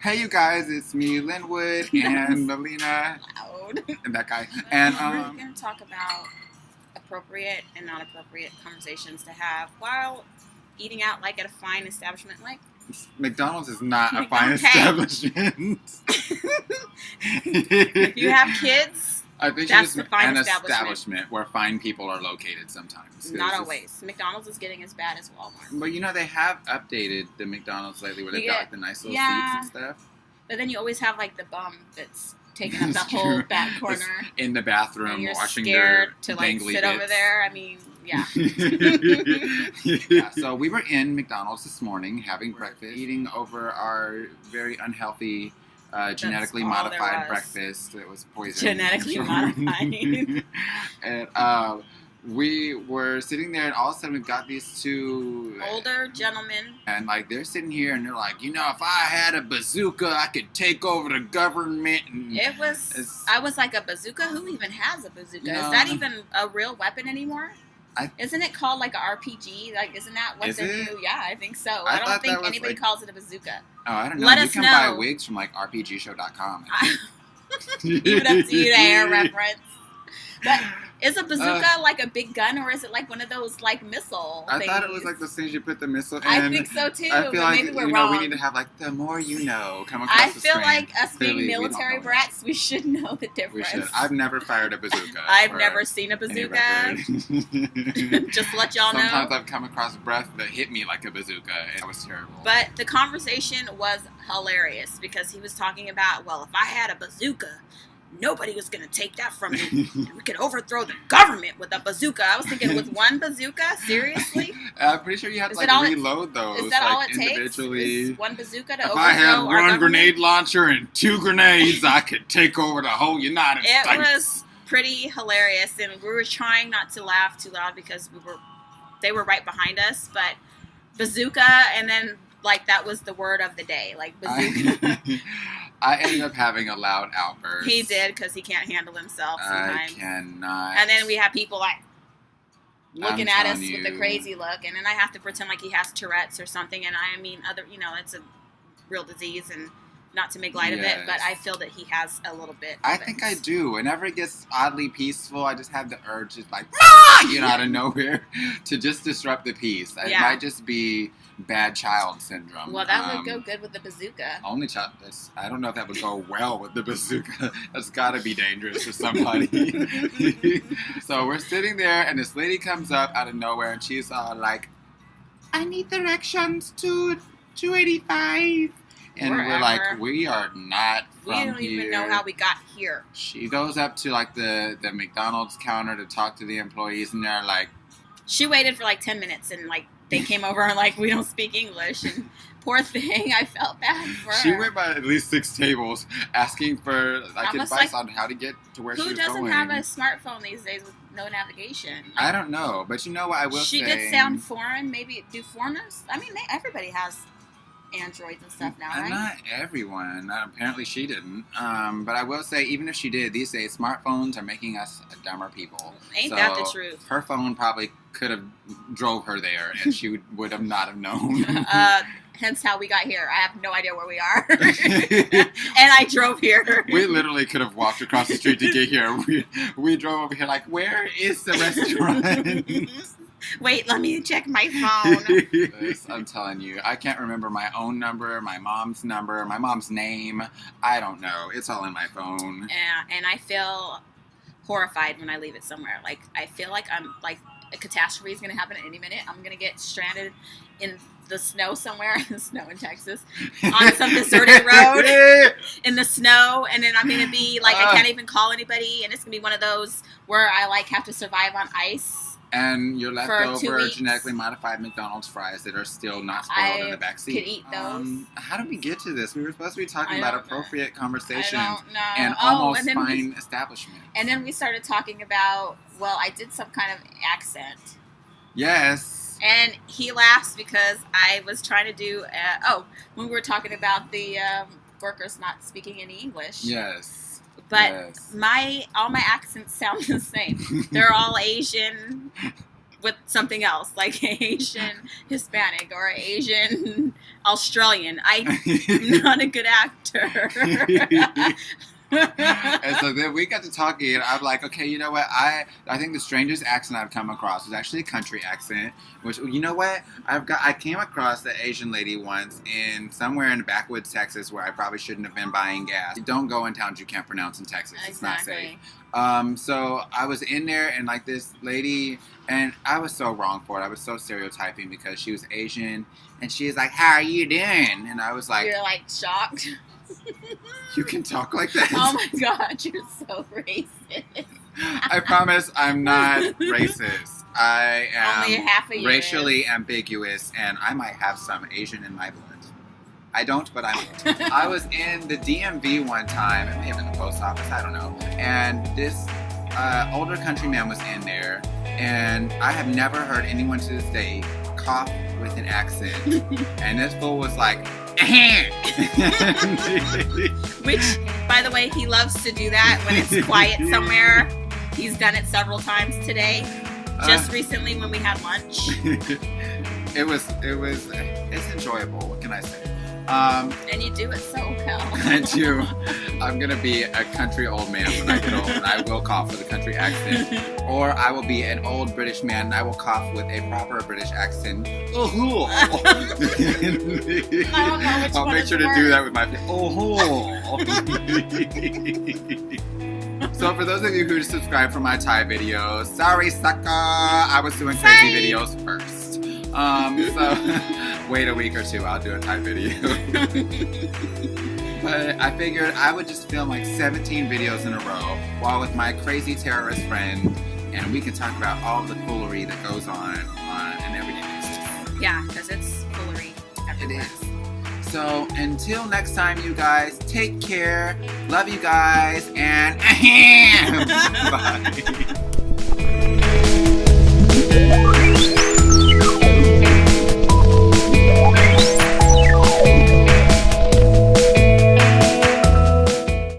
Hey, you guys, it's me, Linwood, and Melina, Loud. and that guy. And We're going to talk about appropriate and not appropriate conversations to have while eating out, like at a fine establishment, like McDonald's is not a fine Okay. establishment. if you have kids. I think That's it's the fine an establishment where fine people are located sometimes. Not always. McDonald's is getting as bad as Walmart. But you know, they have updated the McDonald's lately where they've got like the nice little seats and stuff. But then you always have like the bum that's taking up the That's whole true. back corner. In the bathroom And you're washing scared their to like dangly sit bits. over there. I mean, yeah. Yeah, so we were in McDonald's this morning having breakfast, eating over our very unhealthy, genetically all there modified was. breakfast. It was poison. Genetically modified. And we were sitting there, and all of a sudden we got these two Older gentlemen. and like they're sitting here, and they're like, you know, if I had a bazooka, I could take over the government. And I was like, a bazooka? Who even has a bazooka? No. Is that even a real weapon anymore? I- Isn't it called like an RPG? Like, isn't that what Is the it? new? Yeah, I think so. I I thought don't that think was, anybody like- calls it a bazooka. Oh, I don't know. Let You us can know. buy wigs from like RPGshow.com. Leave it up to you to air reference. But is a bazooka like a big gun, or is it like one of those like missile I thought it thingies? was like those things you put the missile in. I think so too. I feel but like maybe we're you know wrong. we need to have like the more you know come across I the feel screen. like us Clearly, being we don't military know brats, we should know the We difference. should. I've never fired a bazooka. I've for never seen a any bazooka. record. Just to let y'all know. Sometimes I've come across breath that hit me like a bazooka, and it was terrible. But the conversation was hilarious because he was talking about, well, if I had a bazooka, nobody was going to take that from me. And we could overthrow the government with a bazooka. I was thinking, with one bazooka? Seriously? I'm pretty sure you have to Is like it all it- reload those Is that all like it takes? individually. Is one bazooka to If overthrow I had our one government? grenade launcher and 2 grenades, I could take over the whole United It States. was pretty hilarious, and we were trying not to laugh too loud because they were right behind us, but bazooka, and then like that was the word of the day, like bazooka. I ended up having a loud outburst. He did because he can't handle himself sometimes. I cannot. And then we have people like looking I'm at us telling with a you. crazy look, and then I have to pretend like he has Tourette's or something. And I mean, it's a real disease, and not to make light of it, but I feel that he has a little bit. I of think it. I do. Whenever it gets oddly peaceful, I just have the urge, just like, out of nowhere, to just disrupt the peace. It Yeah. might just be bad child syndrome. Well, that would go good with the bazooka. Only child. I don't know if that would go well with the bazooka. That's got to be dangerous for somebody. So we're sitting there, and this lady comes up out of nowhere, and she's like, "I need directions to 285." And we're Wherever. like, we are not We from don't here. even know how we got here. She goes up to like the McDonald's counter to talk to the employees, and they're like, She waited for like 10 minutes, and like they came over and like, we don't speak English. And poor thing, I felt bad for her. she went by at least 6 tables asking for like Almost advice like, on how to get to where she Who was doesn't going. have a smartphone these days with no navigation? Like, I don't know, but you know what I will she say. did sound foreign. Maybe do foreigners? I mean, everybody has Androids and stuff now, right? Not everyone. Apparently she didn't. But I will say, even if she did, these days smartphones are making us dumber people. Ain't that the truth? Her phone probably could have drove her there, and she would have not have known. Hence how we got here. I have no idea where we are. And I drove here. We literally could have walked across the street to get here. We drove over here like, where is the restaurant? Wait, let me check my phone. I'm telling you, I can't remember my own number, my mom's name. I don't know. It's all in my phone. And I feel horrified when I leave it somewhere. Like, I feel like I'm like a catastrophe is going to happen at any minute. I'm going to get stranded in the snow somewhere, snow in Texas, on some deserted road in the snow, and then I'm going to be like, I can't even call anybody, and it's going to be one of those where I like have to survive on ice. And your 2 leftover weeks. genetically modified McDonald's fries that are still not spoiled in the backseat. Could eat those. How did we get to this? We were supposed to be talking I about don't know. appropriate conversations I don't know. and Oh, almost and then fine establishment. And then we started talking about, well, I did some kind of accent. Yes. And he laughs because I was trying to do, when we were talking about the workers not speaking any English. Yes. But yes. all my accents sound the same. They're all Asian. with something else, like Asian Hispanic or Asian Australian. I'm not a good actor. And so then we got to talking, and I'm like, okay, you know what? I think the strangest accent I've come across was actually a country accent. Which, you know what? I came across an Asian lady once in somewhere in the backwoods Texas where I probably shouldn't have been buying gas. Don't go in towns you can't pronounce in Texas. It's not safe. So I was in there, and like this lady, and I was so wrong for it. I was so stereotyping because she was Asian, and she was like, "How are you doing?" And I was like, "You're like shocked." You can talk like that? Oh my god, you're so racist. I promise I'm not racist. I am only half of you racially ambiguous, and I might have some Asian in my blood. I don't, but I might. I was in the DMV one time. It may have been the post office. I don't know. And this older countryman was in there, and I have never heard anyone to this day cough with an accent. And this fool was like, which, by the way, he loves to do that when it's quiet somewhere. He's done it several times today. Just recently when we had lunch. It's enjoyable. What can I say? And you do it so well. I do. I'm going to be a country old man when I get old, and I will cough with a country accent. Or I will be an old British man, and I will cough with a proper British accent. Oh, I'll make sure to do that with my face. So for those of you who subscribe for my Thai videos, sorry sucker, I was doing crazy videos first. So wait a week or two, I'll do a Thai video. But I figured I would just film like 17 videos in a row while with my crazy terrorist friend, and we can talk about all the foolery that goes on an everyday basis. Yeah, because it's foolery everywhere. It is. So until next time, you guys, take care. Love you guys, and bye.